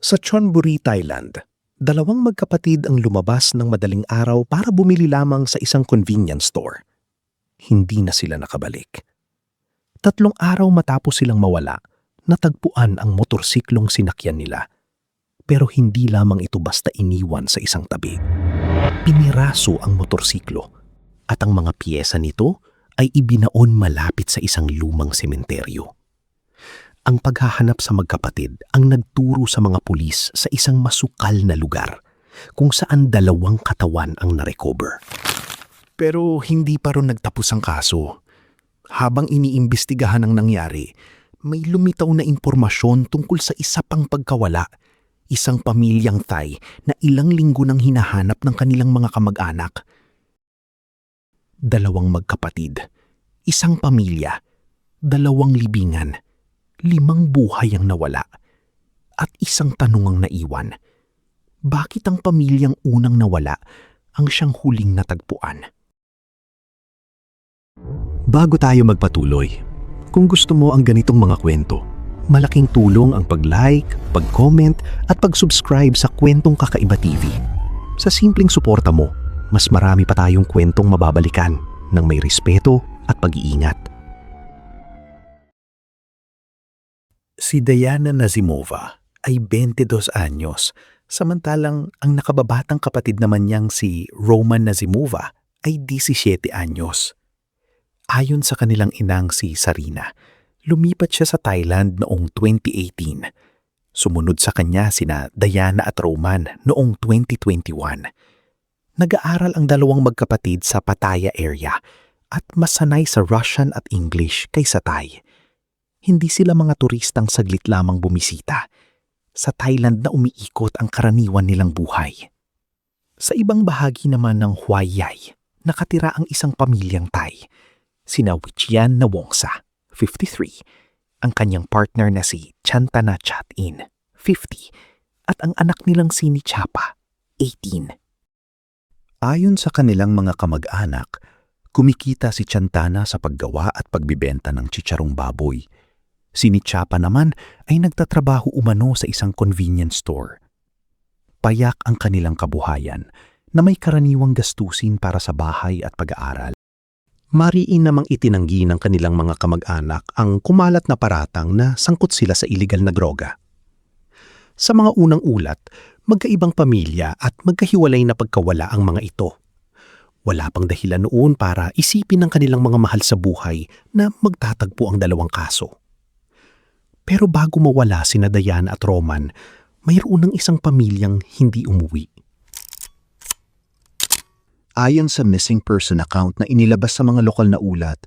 Sa Chonburi, Thailand, dalawang magkapatid ang lumabas ng madaling araw para bumili lamang sa isang convenience store. Hindi na sila nakabalik. 3 araw matapos silang mawala, natagpuan ang motorsiklong sinakyan nila. Pero hindi lamang ito basta iniwan sa isang tabi. Piniraso ang motorsiklo at ang mga piyesa nito ay ibinaon malapit sa isang lumang sementeryo. Ang paghahanap sa magkapatid ang nagturo sa mga pulis sa isang masukal na lugar kung saan 2 katawan ang narecover. Pero hindi pa rin nagtapos ang kaso. Habang iniimbestigahan ang nangyari, may lumitaw na impormasyon tungkol sa isa pang pagkawala, isang pamilyang Thai na ilang linggo nang hinahanap ng kanilang mga kamag-anak. 2 magkapatid, isang pamilya, 2 libingan, 5 buhay ang nawala, at isang tanong ang naiwan. Bakit ang pamilyang unang nawala ang siyang huling natagpuan? Bago tayo magpatuloy, kung gusto mo ang ganitong mga kwento, malaking tulong ang pag-like, pag-comment at pag-subscribe sa Kwentong Kakaiba TV. Sa simpleng suporta mo, mas marami pa tayong kwentong mababalikan ng may respeto at pag-iingat. Si Diana Nazimova ay 22 anyos, samantalang ang nakababatang kapatid naman niyang si Roman Nazimova ay 17 anyos. Ayon sa kanilang inang si Sarina, lumipat siya sa Thailand noong 2018. Sumunod sa kanya sina Diana at Roman noong 2021. Nag-aaral ang 2 magkapatid sa Pattaya area at masanay sa Russian at English kaysa Thai. Hindi sila mga turistang saglit lamang bumisita. Sa Thailand na umiikot ang karaniwan nilang buhay. Sa ibang bahagi naman ng Hua Yai, nakatira ang isang pamilyang Thai. Sina Wichian na Wongsa, 53, ang kanyang partner na si Chantana Chatin, 50, at ang anak nilang si Nichapa, 18. Ayon sa kanilang mga kamag-anak, kumikita si Chantana sa paggawa at pagbibenta ng chicharong baboy. Si Nichapa naman ay nagtatrabaho umano sa isang convenience store. Payak ang kanilang kabuhayan na may karaniwang gastusin para sa bahay at pag-aaral. Mariin namang itinanggi ng kanilang mga kamag-anak ang kumalat na paratang na sangkot sila sa iligal na droga. Sa mga unang ulat, magkaibang pamilya at magkahiwalay na pagkawala ang mga ito. Wala pang dahilan noon para isipin ng kanilang mga mahal sa buhay na magtatagpo ang 2 kaso. Pero bago mawala sina Diana at Roman, mayroon ng isang pamilyang hindi umuwi. Ayon sa missing person account na inilabas sa mga lokal na ulat,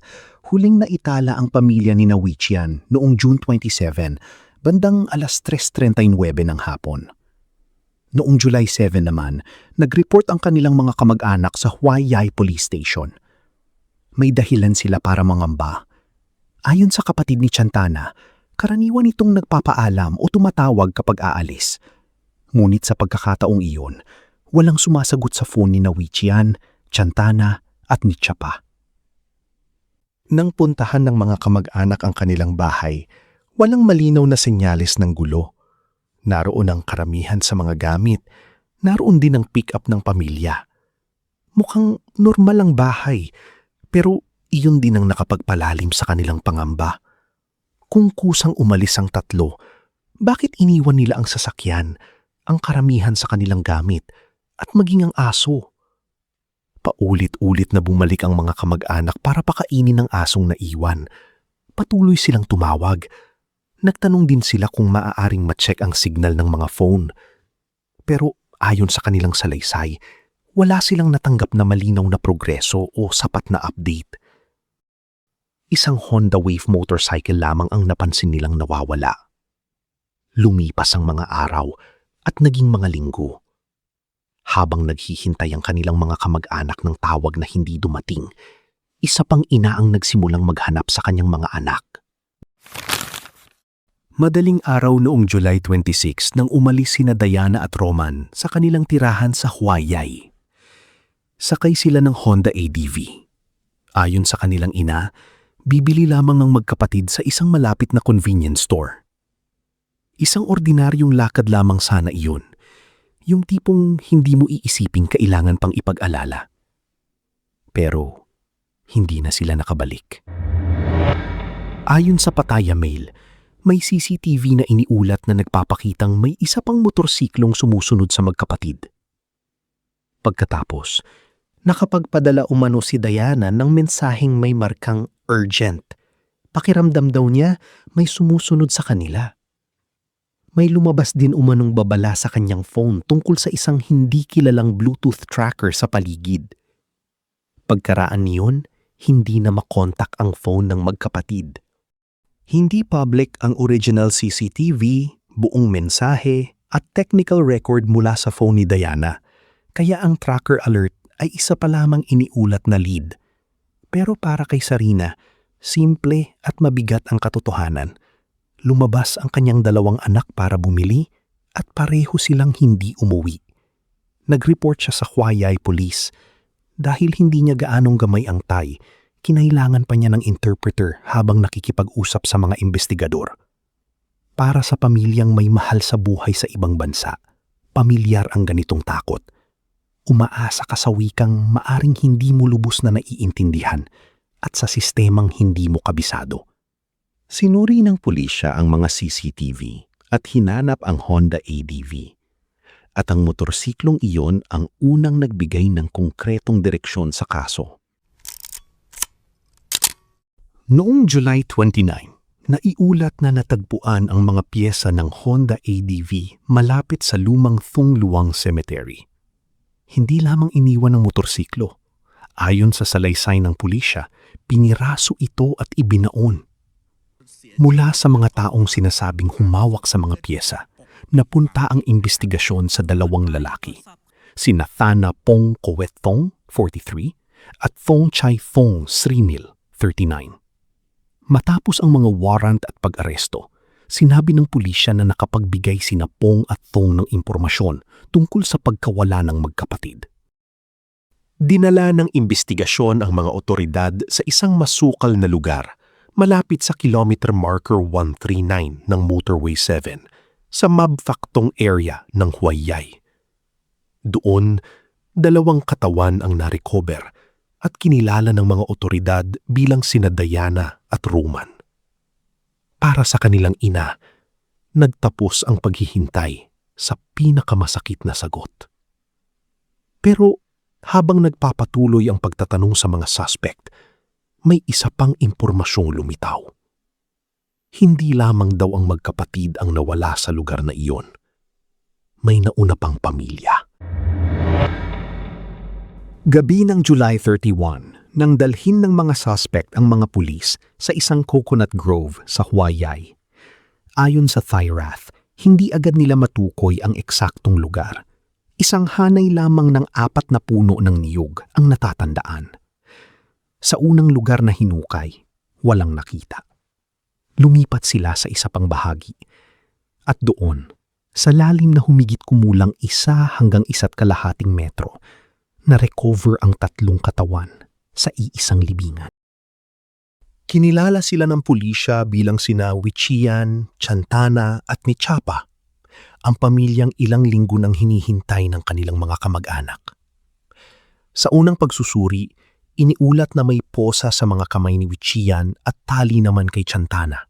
huling naitala ang pamilya ni Wichian noong June 27, bandang 3:39 ng hapon. Noong July 7 naman, nag-report ang kanilang mga kamag-anak sa Hua Yai Police Station. May dahilan sila para mangamba. Ayon sa kapatid ni Chantana, karaniwan itong nagpapaalam o tumatawag kapag aalis. Ngunit sa pagkakataong iyon, walang sumasagot sa phone ni Wichian, Chantana at Nichapa. Nang puntahan ng mga kamag-anak ang kanilang bahay, walang malinaw na senyales ng gulo. Naroon ang karamihan sa mga gamit, naroon din ang pick-up ng pamilya. Mukhang normal ang bahay, pero iyon din ang nakapagpalalim sa kanilang pangamba. Kung kusang umalis ang 3, bakit iniwan nila ang sasakyan, ang karamihan sa kanilang gamit, at maging ang aso? Paulit-ulit na bumalik ang mga kamag-anak para pakainin ang asong naiwan. Patuloy silang tumawag. Nagtanong din sila kung maaaring ma-check ang signal ng mga phone. Pero ayon sa kanilang salaysay, wala silang natanggap na malinaw na progreso o sapat na update. Isang Honda Wave motorcycle lamang ang napansin nilang nawawala. Lumipas ang mga araw at naging mga linggo. Habang naghihintay ang kanilang mga kamag-anak ng tawag na hindi dumating, isa pang ina ang nagsimulang maghanap sa kanyang mga anak. Madaling araw noong July 26 nang umalis sina Diana at Roman sa kanilang tirahan sa Hua Yai. Sakay sila ng Honda ADV. Ayon sa kanilang ina, bibili lamang ng magkapatid sa isang malapit na convenience store. Isang ordinaryong lakad lamang sana iyon. Yung tipong hindi mo iisiping kailangan pang ipag-alala. Pero hindi na sila nakabalik. Ayon sa Pattaya Mail, may CCTV na iniulat na nagpapakitang may isa pang motorsiklong sumusunod sa magkapatid. Pagkatapos, nakapagpadala umano si Diana ng mensaheng may markang urgent. Pakiramdam daw niya may sumusunod sa kanila. May lumabas din umanong babala sa kanyang phone tungkol sa isang hindi kilalang Bluetooth tracker sa paligid. Pagkaraan niyon, hindi na makontak ang phone ng magkapatid. Hindi public ang original CCTV, buong mensahe at technical record mula sa phone ni Diana, kaya ang tracker alert ay isa pa lamang iniulat na lead. Pero para kay Sarina, simple at mabigat ang katotohanan. Lumabas ang kanyang 2 anak para bumili at pareho silang hindi umuwi. Nag-report siya sa Huayay Police. Dahil hindi niya gaanong gamay ang Thai, kinailangan pa niya ng interpreter habang nakikipag-usap sa mga investigador. Para sa pamilyang may mahal sa buhay sa ibang bansa, pamilyar ang ganitong takot. Umaasa ka sa wikang maaring hindi mo lubos na naiintindihan at sa sistemang hindi mo kabisado. Sinuri ng pulisya ang mga CCTV at hinanap ang Honda ADV. At ang motorsiklong iyon ang unang nagbigay ng konkretong direksyon sa kaso. Noong July 29, naiulat na natagpuan ang mga piyesa ng Honda ADV malapit sa lumang Thung Luang Cemetery. Hindi lamang iniwan ng motorsiklo. Ayon sa salaysay ng pulisya, piniraso ito at ibinaon. Mula sa mga taong sinasabing humawak sa mga piyesa, napunta ang investigasyon sa 2 lalaki, sina Thana Pong Kowet Thong, 43, at Thong Chai Thong Srinil, 39. Matapos ang mga warrant at pag-aresto, sinabi ng pulisya na nakapagbigay sina Pong at Thong ng impormasyon tungkol sa pagkawala ng magkapatid. Dinala ng investigasyon ang mga otoridad sa isang masukal na lugar malapit sa kilometer marker 139 ng Motorway 7 sa Mabfaktong area ng Huayay. Doon, 2 katawan ang narecover at kinilala ng mga otoridad bilang sina Diana at Roman. Para sa kanilang ina, nagtapos ang paghihintay sa pinakamasakit na sagot. Pero habang nagpapatuloy ang pagtatanong sa mga suspect, may isa pang impormasyong lumitaw. Hindi lamang daw ang magkapatid ang nawala sa lugar na iyon. May nauna pang pamilya. Gabi ng July 31, nang dalhin ng mga suspect ang mga pulis sa isang coconut grove sa Huayay. Ayon sa ThaiRath, hindi agad nila matukoy ang eksaktong lugar. Isang hanay lamang ng 4 na puno ng niyog ang natatandaan. Sa unang lugar na hinukay, walang nakita. Lumipat sila sa isa pang bahagi. At doon, sa lalim na humigit kumulang 1 hanggang 1.5 metro, na-recover ang 3 katawan sa iisang libingan. Kinilala sila ng pulisya bilang sina Wichian, Chantana at Nichapa, ang pamilyang ilang linggo nang hinihintay ng kanilang mga kamag-anak. Sa unang pagsusuri, iniulat na may posa sa mga kamay ni Wichian at tali naman kay Chantana.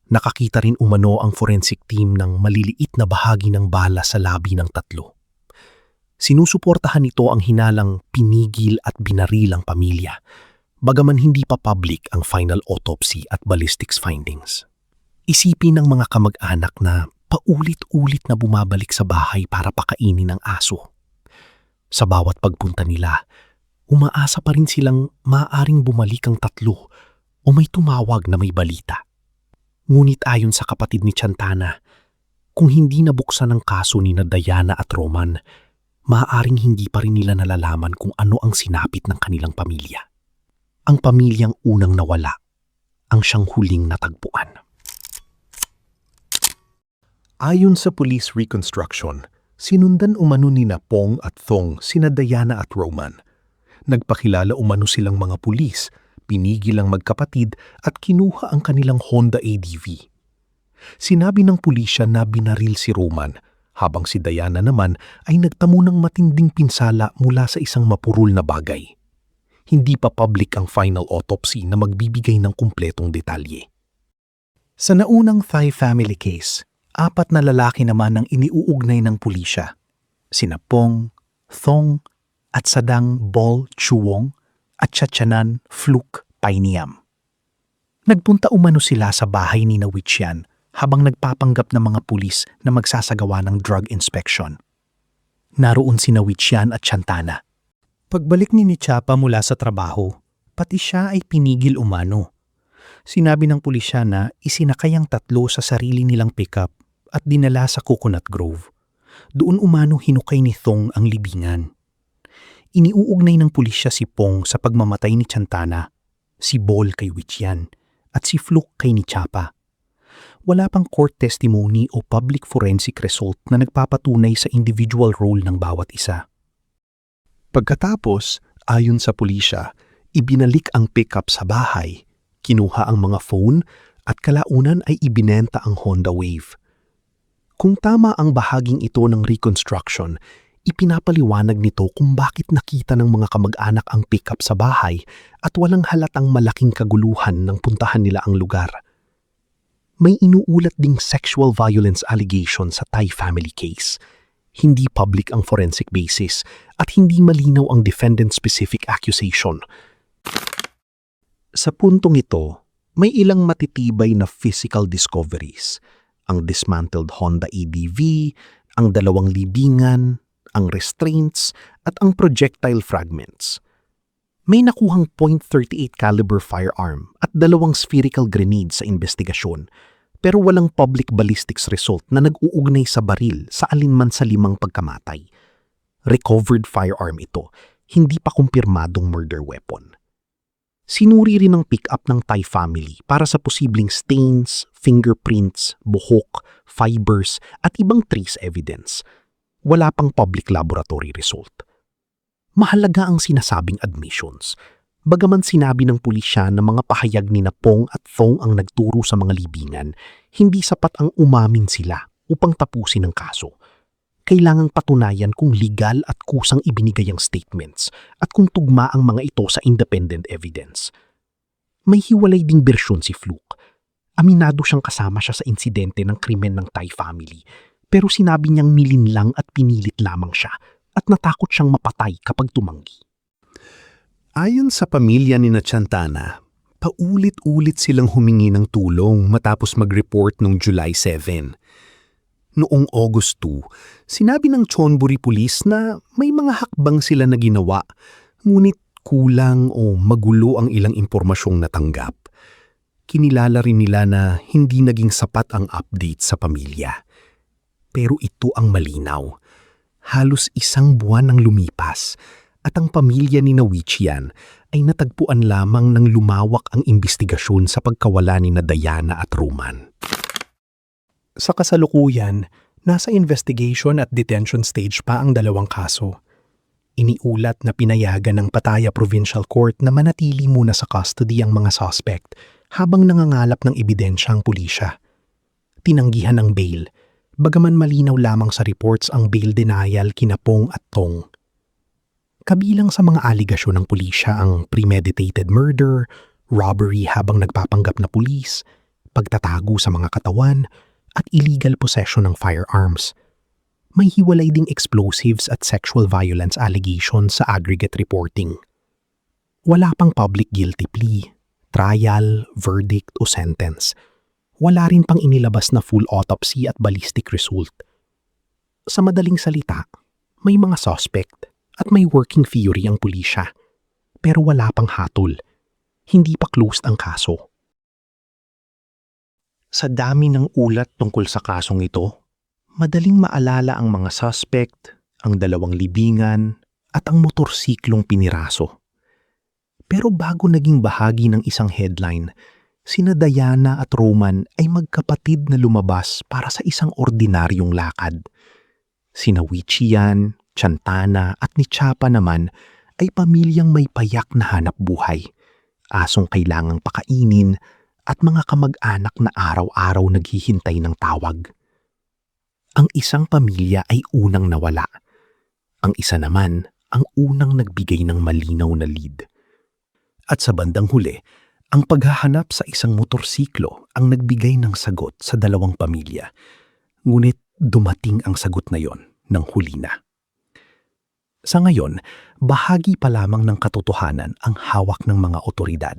Nakakita rin umano ang forensic team ng maliliit na bahagi ng bala sa labi ng 3. Sinusuportahan nito ang hinalang pinigil at binaril ang pamilya, bagaman hindi pa public ang final autopsy at ballistics findings. Isipin ng mga kamag-anak na paulit-ulit na bumabalik sa bahay para pakainin ng aso. Sa bawat pagpunta nila, umaasa pa rin silang maaaring bumalik ang 3 o may tumawag na may balita. Ngunit ayon sa kapatid ni Chantana, kung hindi nabuksan ang kaso ni Diana at Roman, maaaring hindi pa rin nila nalalaman kung ano ang sinapit ng kanilang pamilya. Ang pamilyang unang nawala, ang siyang huling natagpuan. Ayon sa police reconstruction, sinundan umano ni Pong at Thong sina Diana at Roman. Nagpakilala umano silang mga pulis, pinigil ang magkapatid at kinuha ang kanilang Honda ADV. Sinabi ng pulisya na binaril si Roman, habang si Diana naman ay nagtamo ng matinding pinsala mula sa isang mapurol na bagay. Hindi pa public ang final autopsy na magbibigay ng kumpletong detalye. Sa naunang Thai family case, 4 na lalaki naman ang iniuugnay ng pulisya. Sina Pong, Thong, at Sadang Bol Chuwong at Chachanan Fluk Painiam. Nagpunta umano sila sa bahay ni Wichian habang nagpapanggap ng mga pulis na magsasagawa ng drug inspection. Naroon si Wichian at Chantana. Pagbalik ni Chapa mula sa trabaho, pati siya ay pinigil umano. Sinabi ng pulisya na isinakay ang 3 sa sarili nilang pickup at dinala sa Coconut Grove. Doon umano hinukay ni Thong ang libingan. Iniuugnay ng pulisya si Pong sa pagmamatay ni Chantana, si Bol kay Wichian, at si Fluk kay ni Chapa. Wala pang court testimony o public forensic result na nagpapatunay sa individual role ng bawat isa. Pagkatapos, ayon sa pulisya, ibinalik ang pickup sa bahay, kinuha ang mga phone at kalaunan ay ibinenta ang Honda Wave. Kung tama ang bahaging ito ng reconstruction, ipinapaliwanag nito kung bakit nakita ng mga kamag-anak ang pickup sa bahay at walang halatang malaking kaguluhan nang puntahan nila ang lugar. May inuulat ding sexual violence allegation sa Thai family case. Hindi public ang forensic basis at hindi malinaw ang defendant-specific accusation. Sa puntong ito, may ilang matitibay na physical discoveries. Ang dismantled Honda ADV, ang 2 libingan, ang restraints, at ang projectile fragments. May nakuhang .38 caliber firearm at 2 spherical grenade sa investigasyon, pero walang public ballistics result na nag-uugnay sa baril sa alinman sa 5 pagkamatay. Recovered firearm ito, hindi pa kumpirmadong murder weapon. Sinuri rin ang pick-up ng Thai family para sa posibleng stains, fingerprints, buhok, fibers at ibang trace evidence. Wala pang public laboratory result. Mahalaga ang sinasabing admissions. Bagaman sinabi ng pulisya na mga pahayag ni Pong at Thong ang nagturo sa mga libingan, hindi sapat ang umamin sila upang tapusin ang kaso. Kailangang patunayan kung legal at kusang ibinigay ang statements at kung tugma ang mga ito sa independent evidence. May hiwalay ding bersyon si Fluk. Aminado siyang kasama siya sa insidente ng krimen ng Thai family, pero sinabi niyang nilinlang at pinilit lamang siya at natakot siyang mapatay kapag tumanggi. Ayon sa pamilya ni Chantana, paulit-ulit silang humingi ng tulong matapos mag-report noong July 7. Noong August 2, sinabi ng Chonburi Police na may mga hakbang sila na ginawa, ngunit kulang o magulo ang ilang impormasyong natanggap. Kinilala rin nila na hindi naging sapat ang update sa pamilya. Pero ito ang malinaw. Halos 1 buwan ang lumipas at ang pamilya ni Wichian ay natagpuan lamang ng lumawak ang investigasyon sa pagkawala ni Diana at Roman. Sa kasalukuyan, nasa investigation at detention stage pa ang 2 kaso. Iniulat na pinayagan ng Pattaya Provincial Court na manatili muna sa custody ang mga suspect habang nangangalap ng ebidensya ang pulisya. Tinanggihan ang bail, bagaman malinaw lamang sa reports ang bail denial kina Pong at Thong. Kabilang sa mga aligasyon ng pulisya ang premeditated murder, robbery habang nagpapanggap na pulis, pagtatago sa mga katawan, at illegal possession ng firearms. May hiwalay ding explosives at sexual violence allegations sa aggregate reporting. Wala pang public guilty plea, trial, verdict o sentence. Wala rin pang inilabas na full autopsy at ballistic result. Sa madaling salita, may mga suspect at may working theory ang pulisya, pero wala pang hatol. Hindi pa closed ang kaso. Sa dami ng ulat tungkol sa kasong ito, madaling maalala ang mga suspect, ang 2 libingan, at ang motorsiklong piniraso. Pero bago naging bahagi ng isang headline, sina Diana at Roman ay magkapatid na lumabas para sa isang ordinaryong lakad. Sina Wichian, Chantana at ni Chapa naman ay pamilyang may payak na hanap buhay, asong kailangang pakainin, at mga kamag-anak na araw-araw naghihintay ng tawag. Ang isang pamilya ay unang nawala. Ang isa naman ang unang nagbigay ng malinaw na lead. At sa bandang huli, ang paghahanap sa isang motorsiklo ang nagbigay ng sagot sa dalawang pamilya. Ngunit dumating ang sagot na yon ng huli na. Sa ngayon, bahagi pa lamang ng katotohanan ang hawak ng mga otoridad.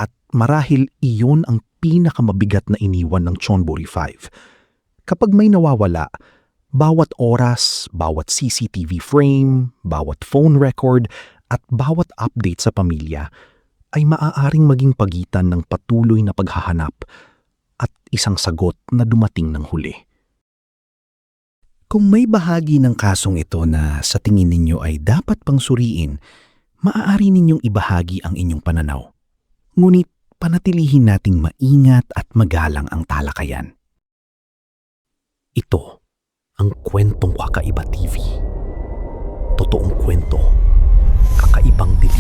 At marahil iyon ang pinakamabigat na iniwan ng Chonburi 5. Kapag may nawawala, bawat oras, bawat CCTV frame, bawat phone record, at bawat update sa pamilya ay maaaring maging pagitan ng patuloy na paghahanap at isang sagot na dumating ng huli. Kung may bahagi ng kasong ito na sa tingin ninyo ay dapat pang suriin, maaari ninyong ibahagi ang inyong pananaw. Ngunit panatilihin nating maingat at magalang ang talakayan. Ito ang Kwentong Kakaiba TV. Totoong kwento, kakaibang dilim.